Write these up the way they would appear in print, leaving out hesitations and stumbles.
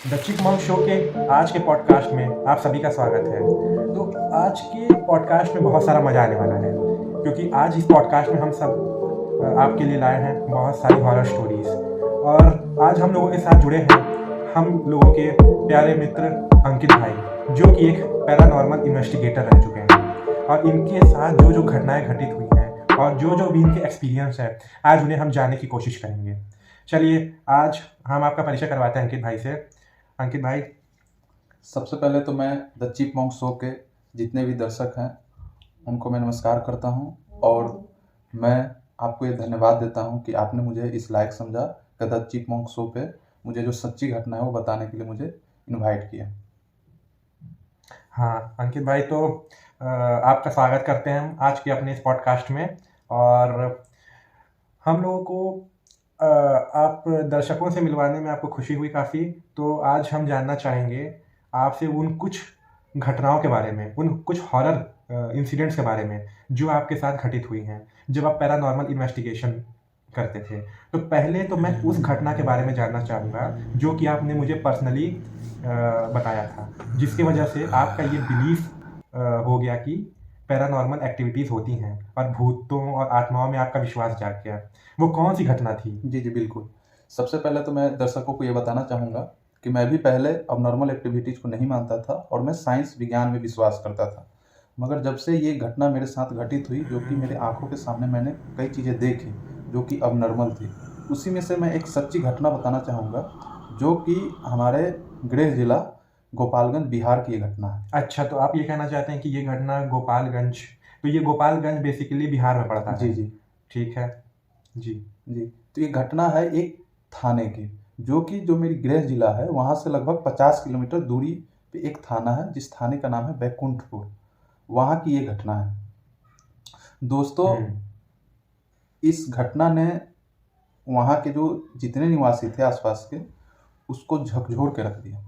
The चिकमंक show के आज के पॉडकास्ट में आप सभी का स्वागत है। तो आज के पॉडकास्ट में बहुत सारा मज़ा आने वाला है, क्योंकि आज इस पॉडकास्ट में हम सब आपके लिए लाए हैं बहुत सारी हॉरर स्टोरीज़। और आज हम लोगों के साथ जुड़े हैं हम लोगों के प्यारे मित्र अंकित भाई, जो कि एक पैरानॉर्मल इन्वेस्टिगेटर रह चुके हैं। और इनके साथ जो जो घटनाएं घटित हुई हैं और जो जो भी इनके एक्सपीरियंस है, आज उन्हें हम जानने की कोशिश करेंगे। चलिए, आज हम आपका परिचय करवाते हैं अंकित भाई से। अंकित भाई, सबसे पहले तो मैं द चिपमंक शो के जितने भी दर्शक हैं उनको मैं नमस्कार करता हूं, और मैं आपको ये धन्यवाद देता हूं कि आपने मुझे इस लायक समझा कि द चिपमंक शो पे मुझे जो सच्ची घटना है वो बताने के लिए मुझे इनवाइट किया। हाँ अंकित भाई, तो आपका स्वागत करते हैं हम आज के अपने इस पॉडकास्ट में। और हम लोगों को आप दर्शकों से मिलवाने में आपको खुशी हुई काफ़ी। तो आज हम जानना चाहेंगे आपसे उन कुछ घटनाओं के बारे में, उन कुछ हॉरर इंसिडेंट्स के बारे में जो आपके साथ घटित हुई हैं जब आप पैरानॉर्मल इन्वेस्टिगेशन करते थे। तो पहले तो मैं उस घटना के बारे में जानना चाहूँगा जो कि आपने मुझे पर्सनली बताया था, जिसकी वजह से आपका ये बिलीफ हो गया कि पैरानॉर्मल एक्टिविटीज़ होती हैं और भूतों और आत्माओं में आपका विश्वास जाग गया। वो कौन सी घटना थी? जी जी बिल्कुल। सबसे पहले तो मैं दर्शकों को ये बताना चाहूँगा कि मैं भी पहले अबनॉर्मल एक्टिविटीज़ को नहीं मानता था और मैं साइंस विज्ञान में विश्वास करता था। मगर जब से ये घटना मेरे साथ घटित हुई, जो कि मेरे आंखों के सामने मैंने कई चीज़ें देखी जो कि अबनॉर्मल थी, उसी में से मैं एक सच्ची घटना बताना चाहूँगा जो कि हमारे गृह जिला गोपालगंज बिहार की ये घटना है। अच्छा, तो आप ये कहना चाहते हैं कि ये घटना गोपालगंज, तो ये गोपालगंज बेसिकली बिहार में पड़ता जी है? जी ठीक है जी। जी। तो ये घटना है एक थाने की, जो कि जो मेरी गृह जिला है वहाँ से लगभग 50 किलोमीटर दूरी पे एक थाना है, जिस थाने का नाम है बैकुंठपुर। वहाँ की ये घटना है दोस्तों। इस घटना ने वहाँ के जो जितने निवासी थे आसपास के, उसको झकझोर के रख दिया।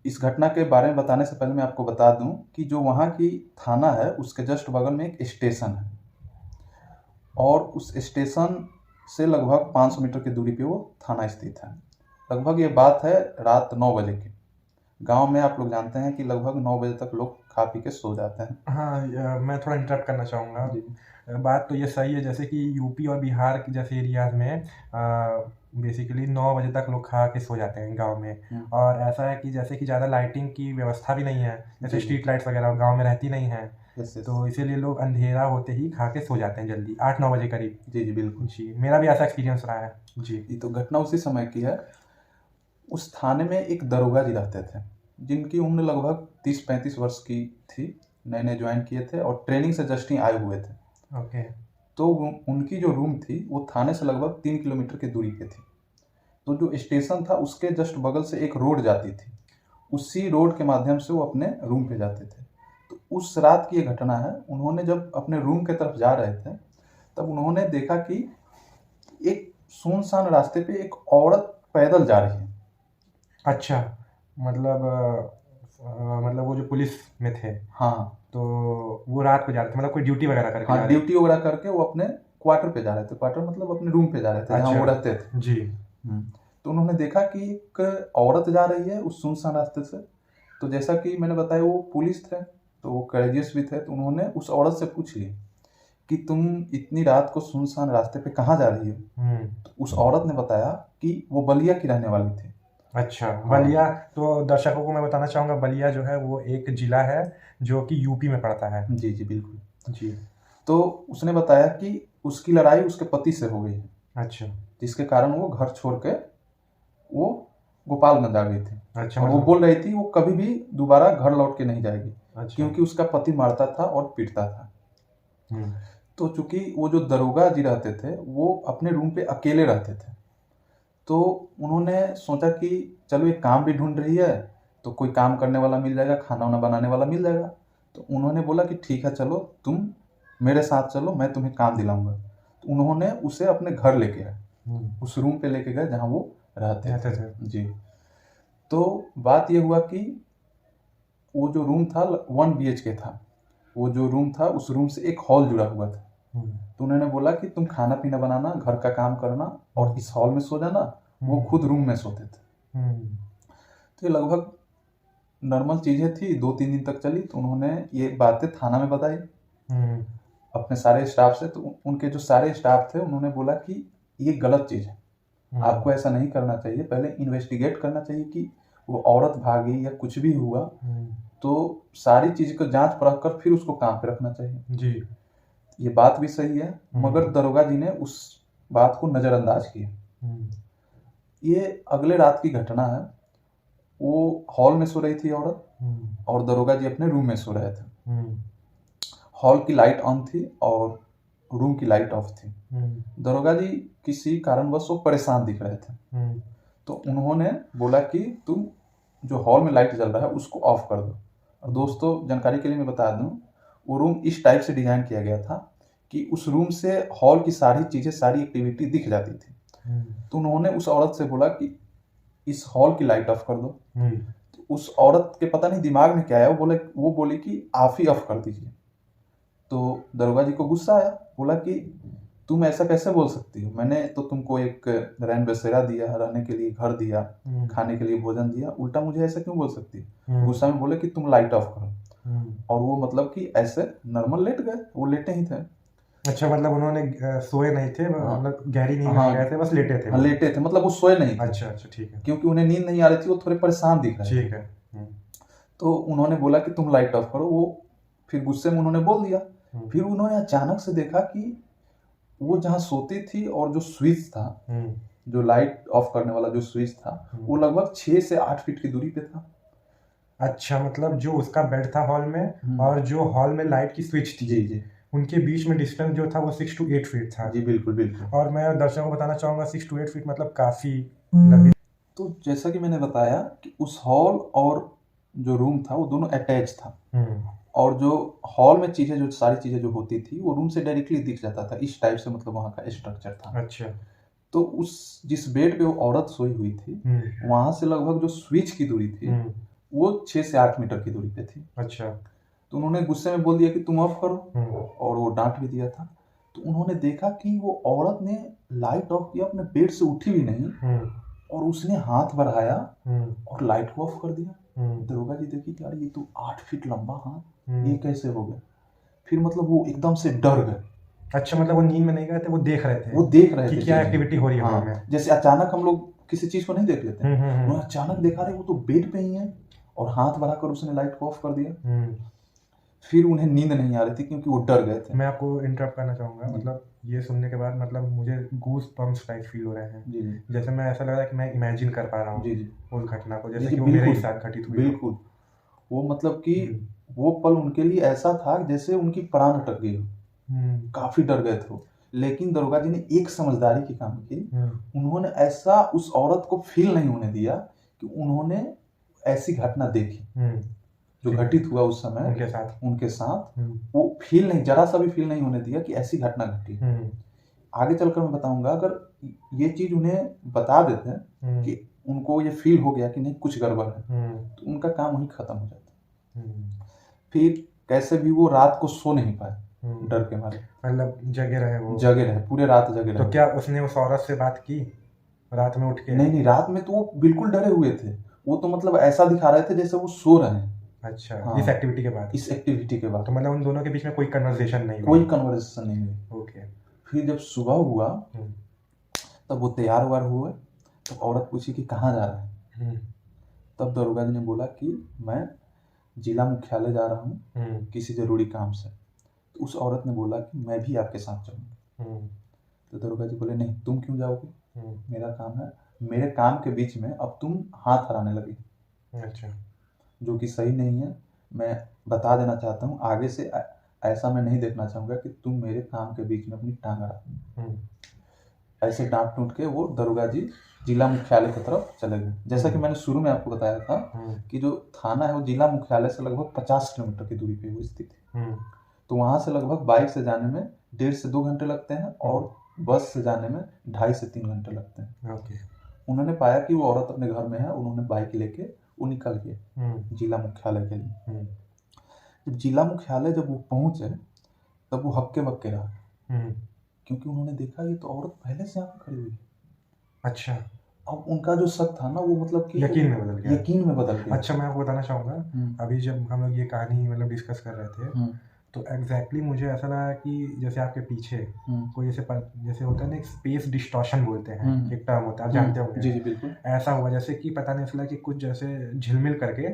इस घटना के बारे में बताने से पहले मैं आपको बता दूं कि जो वहाँ की थाना है उसके जस्ट बगल में एक स्टेशन है, और उस स्टेशन से लगभग 500 मीटर की दूरी पे वो थाना स्थित है। लगभग ये बात है रात 9 बजे की। गांव में आप लोग जानते हैं कि लगभग 9 बजे तक लोग खा पी के सो जाते हैं। हाँ, मैं थोड़ा इंटरप्ट करना चाहूँगा। जी बात तो ये सही है, जैसे कि यूपी और बिहार के जैसे एरियाज में बेसिकली 9 बजे तक लोग खा के सो जाते हैं गांव में। और ऐसा है कि जैसे कि ज़्यादा लाइटिंग की व्यवस्था भी नहीं है, जैसे जी। स्ट्रीट लाइट्स वगैरह गांव में रहती नहीं है। Yes yes. तो इसीलिए लोग अंधेरा होते ही खा के सो जाते हैं जल्दी, 8-9 बजे करीब। जी जी बिल्कुल। जी, मेरा भी ऐसा एक्सपीरियंस रहा है जी। ये तो घटना उसी समय की है। उस थाने में एक दरोगा जी रहते थे, जिनकी उम्र लगभग 30-35 वर्ष की थी। नए नए ज्वाइन किए थे और ट्रेनिंग से जस्ट ही आए हुए थे। ओके। तो उनकी जो रूम थी वो थाने से लगभग 3 किलोमीटर की दूरी पे थी। तो जो स्टेशन था उसके जस्ट बगल से एक रोड जाती थी, उसी रोड के माध्यम से वो अपने रूम पे जाते थे। तो उस रात की ये घटना है। उन्होंने जब अपने रूम के तरफ जा रहे थे, तब उन्होंने देखा कि एक सुनसान रास्ते पे एक औरत पैदल जा रही है। अच्छा, मतलब मतलब वो जो पुलिस में थे, हाँ तो वो रात को जा रहे थे, मतलब कोई ड्यूटी वगैरह करके जा हाँ, रहे ड्यूटी वगैरह करके वो अपने क्वार्टर पे जा रहे थे। क्वार्टर मतलब अपने रूम पे जा रहे थे, जहाँ वो रहते थे। जी। तो उन्होंने देखा कि एक औरत जा रही है उस सुनसान रास्ते से। तो जैसा कि मैंने बताया वो पुलिस थे, तो वो करेजियस भी थे। तो उन्होंने उस औरत से पूछ लिया कि तुम इतनी रात को सुनसान रास्ते पे कहाँ जा रही हो। तो उस औरत ने बताया कि वो बलिया की रहने वाली थी। अच्छा, बलिया, तो दर्शकों को मैं बताना चाहूँगा, बलिया जो है वो एक जिला है जो कि यूपी में पड़ता है। जी जी बिल्कुल जी। तो उसने बताया कि उसकी लड़ाई उसके पति से हो गई है, अच्छा जिसके कारण वो घर छोड़ के वो गोपालगंज आ गई थी। अच्छा, और वो मतलब बोल रही थी वो कभी भी दोबारा घर लौट के नहीं जाएगी, अच्छा। क्योंकि उसका पति मारता था और पीटता था। हम्म। तो चूंकि वो जो दरोगा जी रहते थे वो अपने रूम पे अकेले रहते थे, तो उन्होंने सोचा कि चलो एक काम भी ढूंढ रही है तो कोई काम करने वाला मिल जाएगा, खाना वाना बनाने वाला मिल जाएगा। तो उन्होंने बोला कि ठीक है, चलो तुम मेरे साथ चलो, मैं तुम्हें काम दिलाऊंगा। तो उन्होंने उसे अपने घर लेके गए, उस रूम पे लेके गए जहाँ वो रहते थे। जी। तो बात ये हुआ कि वो जो रूम था 1 BHK था। वो जो रूम था उस रूम से एक हॉल जुड़ा हुआ था। तो उन्होंने बोला कि तुम खाना पीना बनाना, घर का काम करना और इस हॉल में सो जाना। वो खुद रूम में सोते थे। तो ये लगभग नॉर्मल चीज़ें थी, 2-3 दिन तक चली। तो उन्होंने ये बातें थाना में बताई हम्म, अपने सारे स्टाफ से। तो उनके जो सारे स्टाफ थे उन्होंने बोला कि ये गलत चीज़ है, आपको ऐसा नहीं करना चाहिए, पहले इन्वेस्टिगेट करना चाहिए कि वो औरत भागी या कुछ भी हुआ, तो सारी चीज़ को जांच परख कर फिर उसको काम पे रखना चाहिए। जी। ये बात भी सही है, मगर दरोगा जी ने उस बात को नज़रअंदाज किया। ये अगले रात की घटना है। वो हॉल में सो रही थी औरत और दरोगा जी अपने रूम में सो रहे थे। हॉल की लाइट ऑन थी और रूम की लाइट ऑफ थी। दरोगा जी किसी कारणवश वो परेशान दिख रहे थे। तो उन्होंने बोला कि तुम जो हॉल में लाइट जल रहा है उसको ऑफ कर दो। और दोस्तों जानकारी के लिए मैं बता दूं, वो रूम इस टाइप से डिजाइन किया गया था कि उस रूम से हॉल की सारी चीजें, सारी एक्टिविटी दिख जाती थी। तो उन्होंने उस औरत से बोला कि इस हॉल की लाइट ऑफ कर दो। तो उस औरत के पता नहीं दिमाग में क्या है, वो बोली कि आप ही ऑफ कर दीजिए। तो दरोगा जी को गुस्सा आया, बोला कि तुम ऐसा कैसे बोल सकती हो, मैंने तो तुमको एक रैन बसेरा दिया, रहने के लिए घर दिया, खाने के लिए भोजन दिया, उल्टा मुझे ऐसा क्यों बोल सकती हो। गुस्सा में बोले कि तुम लाइट ऑफ करो। और वो मतलब कि ऐसे नॉर्मल लेट गए, वो लेटे ही थे। अच्छा, मतलब उन्होंने सोए नहीं थे, हाँ। मतलब गहरी नींद में हाँ। गए थे, बस लेटे थे हाँ, वो। लेटे थे, मतलब वो सोए नहीं थे। अच्छा अच्छा, ठीक है। क्योंकि उन्हें नींद नहीं आ रही थी, वो थोड़े परेशान दिख रहे थे। ठीक है। तो उन्होंने बोला कि तुम लाइट ऑफ करो। वो फिर गुस्से में उन्होंने बोल दिया। फिर उन्होंने अचानक से देखा कि वो जहाँ सोती थी और जो स्विच था, जो लाइट ऑफ करने वाला जो स्विच था, वो लगभग 6 से 8 फीट की दूरी पे था। अच्छा, मतलब जो उसका बेड था हॉल में और जो हॉल में लाइट की स्विच थी, जी जी उनके बीच में डिस्टेंस जो था वो 6 to 8 फीट था। जी, बिल्कुल बिल्कुल। और मैं दर्शकों को बताना चाहूंगा 6 to 8 फीट मतलब काफी लंबी। तो जैसा कि मैंने बताया कि उस हॉल और जो रूम था वो दोनों अटैच था। और जो हॉल में चीजें, जो सारी चीजें जो होती थी, वो रूम से डायरेक्टली दिख जाता था, इस टाइप से मतलब वहाँ का स्ट्रक्चर था। अच्छा। तो उस जिस बेड पे वो औरत सोई हुई थी, वहां से लगभग जो स्विच की दूरी थी वो 6 से 8 मीटर की दूरी पे थी। अच्छा। तो उन्होंने गुस्से में बोल दिया कि तुम ऑफ करो, और वो डांट भी दिया था। तो उन्होंने देखा कि वो औरत ने लाइट ऑफ किया, अपने बेड से उठी भी नहीं, और उसने हाथ बढ़ाया और लाइट को ऑफ कर दिया। दरोगा जी देखी कि यार ये तो 8 फीट लंबा हाथ, ये कैसे हो गया। फिर मतलब वो एकदम से डर गए। अच्छा, मतलब वो नींद में नहीं गए थे, वो देख रहे थे, वो देख रहे कि थे क्या चीजें। एक्टिविटी हो रही है हाँ, हॉल में। जैसे अचानक हम लोग किसी चीज को नहीं देख लेते हैं, उन्होंने अचानक देखा रहे वो तो बेड पे ही है, और हाथ बढ़ाकर उसने लाइट को ऑफ कर दिया। फिर उन्हें नींद नहीं आ रही थी क्योंकि वो डर गए थे। मैं आपको इंटरप्ट करना चाहूँगा, मतलब ये सुनने के बाद मतलब मुझे गूस बम्स टाइप फील हो रहे हैं। जी जी जैसे मैं ऐसा लग रहा है कि मैं इमेजिन कर पा रहा हूँ जी जी उस घटना को, जैसे जी, कि वो मेरे ही बिल्कुल साथ घटित हुई हो। बिल्कुल। वो मतलब कि वो पल उनके लिए ऐसा था जैसे उनकी प्राण अटक गई हो। काफी डर गए थे वो। लेकिन दरोगा जी ने एक समझदारी की काम की, उन्होंने ऐसा उस औरत को फील नहीं होने दिया कि उन्होंने ऐसी घटना देखी जो घटित हुआ उस समय उनके साथ। वो फील नहीं, जरा सा भी फील नहीं होने दिया कि ऐसी घटना घटी। आगे चलकर मैं बताऊंगा, अगर ये चीज उन्हें बता देते कि उनको ये फील हो गया कि नहीं कुछ गड़बड़ है, तो उनका काम वहीं खत्म हो जाता। फिर कैसे भी वो रात को सो नहीं पाए, डर के मारे, मतलब जगे रहे, वो जगे रहे, पूरे रात जगे रहे। तो क्या उसने उस औरत से बात की रात में उठ के? नहीं, रात में तो वो बिल्कुल डरे हुए थे। वो तो मतलब ऐसा दिखा रहे थे जैसे वो सो रहे हैं। अच्छा। हाँ, इस एक्टिविटी के बाद? इस एक्टिविटी के बाद तो मतलब उन दोनों के बीच में कोई कन्वर्सेशन नहीं हुई? कोई कन्वर्सेशन नहीं हुई। ओके। फिर जब सुबह हुआ तब वो तैयार वार हुए। तब औरत पूछी कि कहाँ जा रहे हैं। तब दरोगा जी ने बोला कि मैं जिला मुख्यालय जा रहा हूँ किसी जरूरी काम से। तो उस औरत ने बोला कि मैं भी आपके साथ चलूँगा। तो दरोगा जी बोले नहीं, तुम क्यों जाओगे, मेरा काम है। मेरे काम के बीच में अब तुम हाथ हराने लगी। अच्छा। जो कि सही नहीं है। मैं बता देना चाहता हूँ, आगे से ऐसा मैं नहीं देखना चाहूँगा कि तुम मेरे काम के बीच में अपनी टांग अड़ा। ऐसे डांट टूट के वो दरोगा जी जिला मुख्यालय की तरफ चले गए। जैसा कि मैंने शुरू में आपको बताया था कि जो थाना है वो जिला मुख्यालय से लगभग 50 किलोमीटर की दूरी पे वो स्थित है। तो वहां से लगभग बाइक से जाने में 1.5 से 2 घंटे लगते हैं, और बस से जाने में 2.5 से 3 घंटे लगते हैं। उन्होंने पाया कि वो औरत अपने घर में है, उन्होंने बाइक लेके वो निकल गए जिला मुख्यालय के लिए। जब जिला मुख्यालय जब वो पहुंचे तब वो हक्के बक्के रहा, क्योंकि उन्होंने देखा ये तो औरत पहले से यहाँ खड़ी हुई है। अच्छा। अब उनका जो शक था ना वो मतलब कि यकीन में बदल गया। यकीन में बदल गया। अच्छा, मैं आपको बताना चाहूँगा, अभी जब हम लोग ये कहानी मतलब डिस्कस कर रहे थे, तो एग्जैक्टली मुझे ऐसा लगा कि जैसे आपके पीछे कोई जैसे होता है ना, एक स्पेस डिस्टॉर्शन बोलते हैं, एक टर्म होता है, आप जानते होंगे। जी जी बिल्कुल। ऐसा हुआ जैसे कि पता नहीं चला कि कुछ जैसे झिलमिल करके,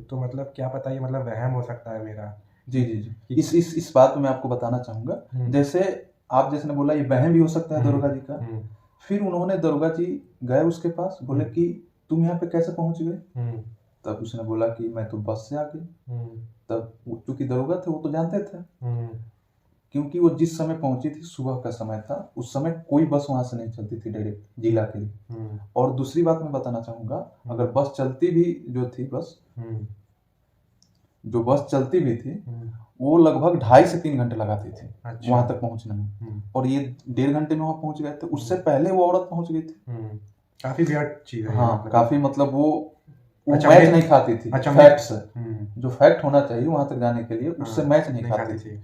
तो मतलब क्या पता ये मतलब वहम हो सकता है मेरा। जी जी जी, इस बात में मैं आपको बताना चाहूँगा, जैसे आप जैसे ने बोला ये वहम भी हो सकता है दरोगा जी का। फिर उन्होंने दरोगा जी गए उसके पास, बोले कि तुम यहाँ पे कैसे पहुंच गए? तब उसने बोला कि मैं तो बस से आ गई। तब चूंकि दरोगा थे वो तो जानते थे, क्योंकि वो जिस समय पहुंची थी सुबह का समय था, उस समय कोई बस वहां से नहीं चलती थी डायरेक्ट जिला के लिए। और दूसरी बात मैं बताना चाहूंगा, अगर बस चलती भी जो थी जो बस चलती भी थी वो लगभग 2.5 से 3 घंटे लगाती थी वहां तक पहुंचने में, और ये 1.5 घंटे में वहां पहुंच गए थे। उससे पहले वो औरत पहुंच गई थी। काफी वियर्ड चीज है। हाँ, काफी मतलब वो अच्छा, मैच नहीं खाती थी फैक्ट से। जो फैक्ट होना चाहिए वहां तक जाने के लिए उससे मैच नहीं खाती थी।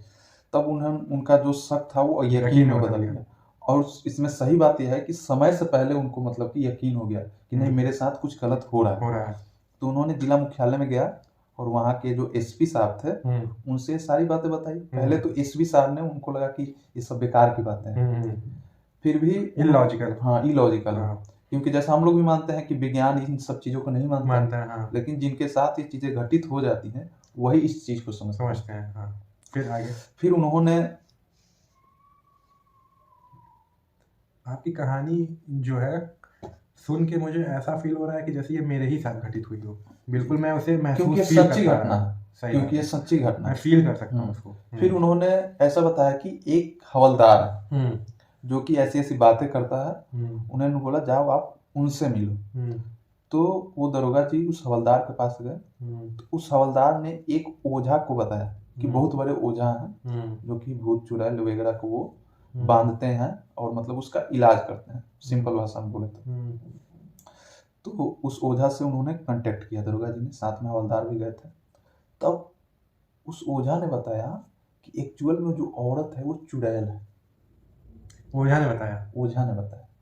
तब उनका जो शक था वो यकीन में बदल गया। और इसमें सही बात यह है कि समय से पहले उनको मतलब कि यकीन हो गया कि नहीं मेरे साथ कुछ गलत हो रहा है। तो उन्होंने जिला मुख्यालय में गया और वहाँ के जो एसपी साहब थे उनसे सारी बातें बताई। पहले तो एसपी साहब ने उनको लगा कि ये सब बेकार की बातें हैं, फिर भी इलॉजिकल। हाँ, इलॉजिकल है, क्योंकि जैसा हम लोग भी मानते हैं कि विज्ञान इन सब चीजों को नहीं मानता है, हाँ। लेकिन जिनके साथ ये चीजें घटित हो जाती हैं वही इस चीज को समझते हैं। हाँ। फिर आगे फिर उन्होंने आपकी कहानी जो है सुन के मुझे ऐसा फील हो रहा है कि जैसे ये मेरे ही साथ घटित हुई हो। बिल्कुल मैं उसे महसूस क्योंकि ये सच्ची घटना है, क्योंकि ये सच्ची घटना मैं फील कर सकता हूँ उसको। फिर उन्होंने ऐसा बताया कि एक हवलदार है जो कि ऐसी ऐसी बातें करता है। उन्होंने बोला जाओ आप उनसे मिलो। तो वो दरोगा जी उस हवलदार के पास गए। तो उस हवलदार ने एक ओझा को बताया कि बहुत बड़े ओझा हैं जो कि भूत चुड़ैल वगैरह को वो बांधते हैं और मतलब उसका इलाज करते हैं, सिंपल भाषा में बोले तो उस ओझा से उन्होंने कांटेक्ट किया दरोगा जी ने, साथ में हवलदार भी गए थे। तब उस ओझा ने बताया कि एक्चुअल में जो औरत है वो चुड़ैल है। ओझा ने बताया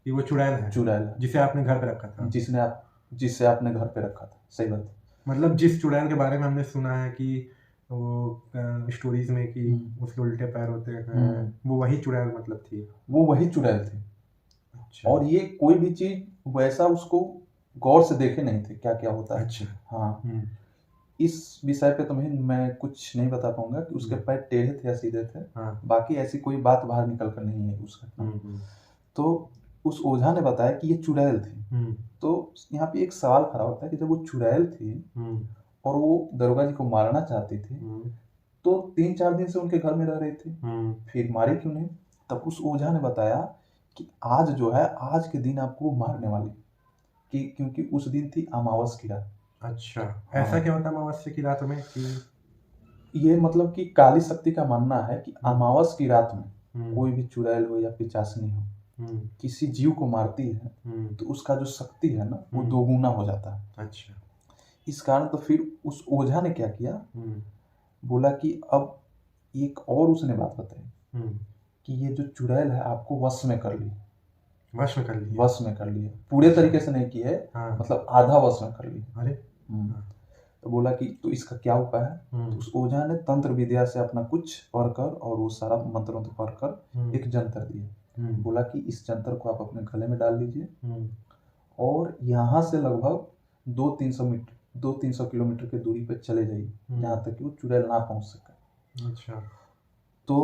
कि वो चुड़ैल है जिसे आपने घर पे रखा था, जिसे आपने घर पे रखा था। सही बात। मतलब जिस चुड़ैल के बारे में हमने सुना है कि वो स्टोरीज में कि उसके उल्टे पैर होते हैं, वो वही चुड़ैल मतलब थी। वो वही चुड़ैल थी। अच्छा। और ये कोई भी चीज वैसा उसको गौर से देखे नहीं थे क्या क्या होता है। अच्छा। हाँ। इस विषय पे तो मैं कुछ नहीं बता पाऊंगा कि उसके पैर टेढ़े थे या सीधे थे। हाँ। बाकी ऐसी कोई बात बाहर निकल कर नहीं है उसका। तो उस ओझा ने बताया कि ये चुड़ैल थी। तो यहाँ पे एक सवाल खड़ा होता है कि जब वो चुड़ैल थी और वो दरोगा जी को मारना चाहती थी तो 3-4 दिन से उनके घर में रह रही थी, फिर मारी क्यों नहीं? तब उस ओझा ने बताया कि आज जो है आज के दिन आपको मारने वाली, कि क्योंकि उस दिन थी अमावस की रात। अच्छा। हाँ। ऐसा क्या होता है अमावस्या की रात में कि ये मतलब कि काली शक्ति का मानना है कि अमावस की रात में कोई भी चुड़ैल हो या पिचासनी हो किसी जीव को मारती है तो उसका जो शक्ति है ना वो दोगुना हो जाता है। अच्छा। इस कारण तो फिर उस ओझा ने क्या किया, बोला कि अब एक और उसने बात बताई कि ये जो चुड़ैल है आपको वश में कर लिया। पूरे तरीके से नहीं की है। हाँ। मतलब आधा वश में कर लिया। अरे। तो बोला कि तो इसका क्या उपाय है? तो उस ओझा ने तंत्र विद्या से अपना कुछ पढ़कर और वो सारा मंत्रों से पढ़कर एक जंतर दिया। बोला कि इस जंतर को आप अपने गले में डाल लीजिए और यहाँ से लगभग 200-300 किलोमीटर की दूरी पर चले जाइए जहाँ तक कि वो चुड़ैल ना पहुँच सके। अच्छा। तो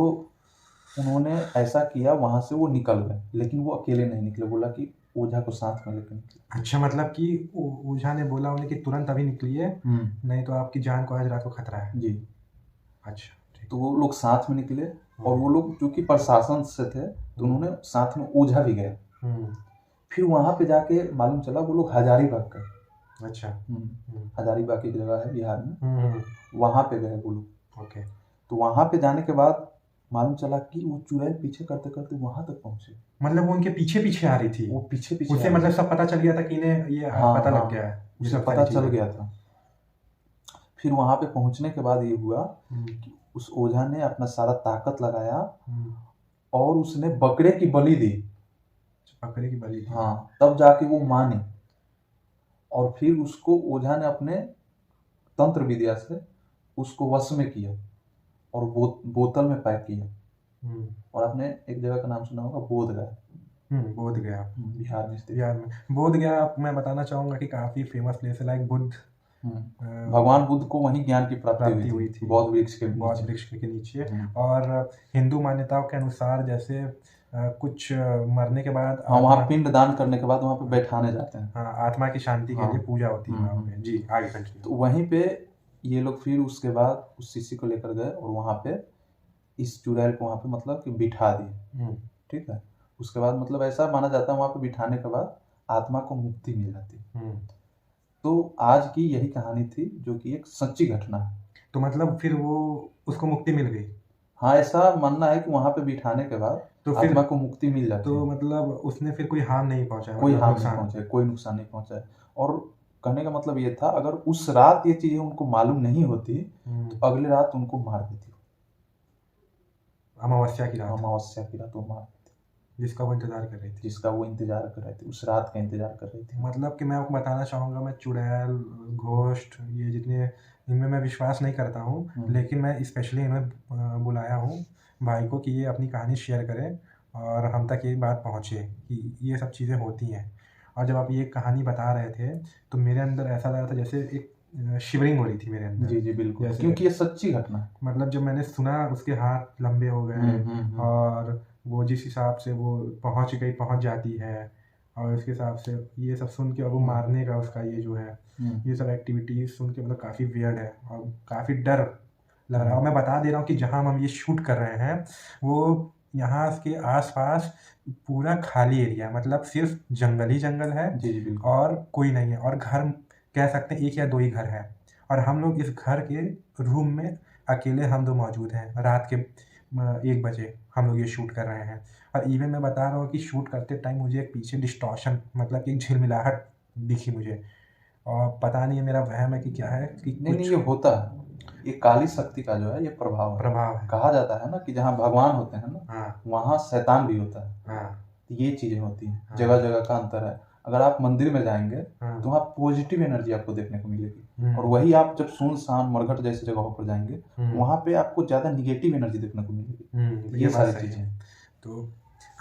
उन्होंने ऐसा किया, वहां से वो निकल गए, लेकिन वो अकेले नहीं निकले। बोला कि ओझा को साथ में लेकर निकले। अच्छा, मतलब कि ओझा ने बोला उन्हें कि तुरंत अभी निकलिए नहीं तो आपकी जान को आज रात को खतरा है। जी। अच्छा। तो वो लोग साथ में निकले और वो लोग चूंकि प्रशासन से थे तो उन्होंने साथ में ओझा भी गया। फिर वहां पे जाके मालूम चला वो लोग हजारीबाग गए। अच्छा। हजारीबाग की जगह है बिहार में, वहां पे गए वो लोग। ओके। तो वहां पे जाने के बाद मालूम चला कि वो चुड़ैल पीछे करते करते वहां तक पहुंचे। मतलब वो उनके पीछे पीछे आ रही थी। वो पीछे पीछे उससे मतलब सब पता चल गया था कि इन्हें ये पता लग गया है। उसे पता चल गया था। फिर वहां पे पहुंचने के बाद ये हुआ कि उस ओझा ने अपना सारा ताकत लगाया और उसने बकरे की बलि दी। बकरे की बलि थी। हाँ, तब जाके वो मानी और फिर उसको ओझा ने अपने तंत्र विद्या से उसको वश में किया और बोतल में पैक किया। और आपने एक जगह का नाम सुना होगा, बोधगया। बोधगया बिहार में स्थित। बिहार में बोधगया मैं बताना चाहूँगा कि काफ़ी फेमस प्लेस है, लाइक बुद्ध भगवान बुद्ध को वहीं ज्ञान की प्राप्ति हुई थी, बौद्ध वृक्ष के नीचे। और हिंदू मान्यताओं के अनुसार जैसे कुछ मरने के बाद हाँ, वहाँ पिंड दान करने के बाद वहाँ पे बैठाने जाते हैं। हाँ, आत्मा की शांति के लिए पूजा होती है वहाँ पे। जी, आगे कंटिन्यू। तो वहीं पे ये लोग फिर उसके बाद उस शिष्य को लेकर गए और वहाँ पे इस चुड़ैल को वहाँ पे मतलब कि बिठा दिए। ठीक है, उसके बाद मतलब ऐसा माना जाता है वहाँ पे बिठाने के बाद आत्मा को मुक्ति मिल जाती। तो आज की यही कहानी थी, जो कि एक सच्ची घटना है। तो मतलब फिर वो उसको मुक्ति मिल गई? हाँ, ऐसा मानना है कि वहाँ पे बिठाने के बाद तो आत्मा को मुक्ति मिल जाती है। तो मतलब उसने फिर कोई हार्म नहीं पहुंचाया? कोई हार्म नहीं पहुंचाया, कोई नुकसान नहीं पहुंचाया। और कहने का मतलब ये था, अगर उस रात ये चीजें उनको मालूम नहीं होती तो अगले रात उनको मार देती। अमावस्या की रात वो मार देती, जिसका वो इंतजार कर रही थी, उस रात का इंतजार कर रही थी। मतलब कि मैं आपको बताना चाहूँगा, मैं चुड़ैल, घोस्ट, ये जितने, इनमें मैं विश्वास नहीं करता हूँ, लेकिन मैं स्पेशली इन्हें बुलाया हूँ भाई को कि ये अपनी कहानी शेयर करें और हम तक ये बात पहुँचे कि ये सब चीज़ें होती हैं। और जब आप ये कहानी बता रहे थे तो मेरे अंदर ऐसा लग रहा था जैसे एक शिवरिंग हो रही थी मेरे अंदर। जी बिल्कुल, क्योंकि ये सच्ची घटना है। मतलब जब मैंने सुना उसके हाथ लंबे हो गए और वो जिस हिसाब से वो पहुंच जाती है, और उसके हिसाब से ये सब सुन के, और वो मारने का उसका ये जो है ये सब एक्टिविटीज सुन के मतलब काफ़ी वियर्ड है और काफ़ी डर लग रहा है। और मैं बता दे रहा हूँ कि जहाँ हम ये शूट कर रहे हैं वो यहाँ के आसपास पूरा खाली एरिया है, मतलब सिर्फ जंगल ही जंगल है। जी और कोई नहीं है, और घर कह सकते हैं 1 या 2 ही घर है, और हम लोग इस घर के रूम में अकेले हम 2 मौजूद हैं। रात के 1 बजे हम लोग ये शूट कर रहे हैं। और इवन मैं बता रहा हूँ कि शूट करते टाइम मुझे एक पीछे डिस्टॉर्शन, मतलब कि एक झिलमिलाहट दिखी मुझे, और पता नहीं है मेरा वहम है कि क्या है कि नहीं, ये होता है, ये काली शक्ति का जो है ये प्रभाव है। कहा जाता है ना कि जहाँ भगवान होते हैं ना, वहाँ शैतान भी होता है। ये चीजें होती हैं, जगह जगह का अंतर है। अगर आप मंदिर में जाएंगे तो वहाँ पॉजिटिव एनर्जी आपको देखने को मिलेगी, और वही आप जब सुनसान मरघट जैसी जगहों पर जाएंगे वहाँ पे आपको ज्यादा निगेटिव एनर्जी देखने को मिलेगी। ये सारी चीजें। तो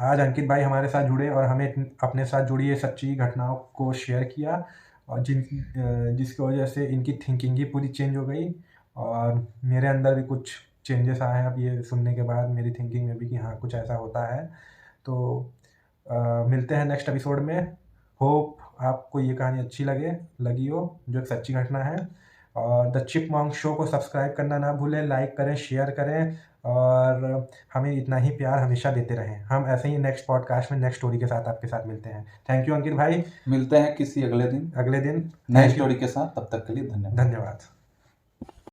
आज अंकित भाई हमारे साथ जुड़े और हमें अपने साथ जुड़ी ये सच्ची घटनाओं को शेयर किया, और जिसकी वजह से इनकी थिंकिंग ही पूरी चेंज हो गई, और मेरे अंदर भी कुछ चेंजेस आए हैं अब ये सुनने के बाद, मेरी थिंकिंग में भी कि हाँ कुछ ऐसा होता है। तो मिलते हैं नेक्स्ट एपिसोड में। होप आपको ये कहानी अच्छी लगी हो, जो एक सच्ची घटना है। और द चिपमंक शो को सब्सक्राइब करना ना भूलें, लाइक करें, शेयर करें, और हमें इतना ही प्यार हमेशा देते रहें। हम ऐसे ही नेक्स्ट पॉडकास्ट में नेक्स्ट स्टोरी के साथ आपके साथ मिलते हैं। थैंक यू अंकित भाई। मिलते हैं किसी अगले दिन नए स्टोरी के साथ। तब तक के लिए धन्यवाद।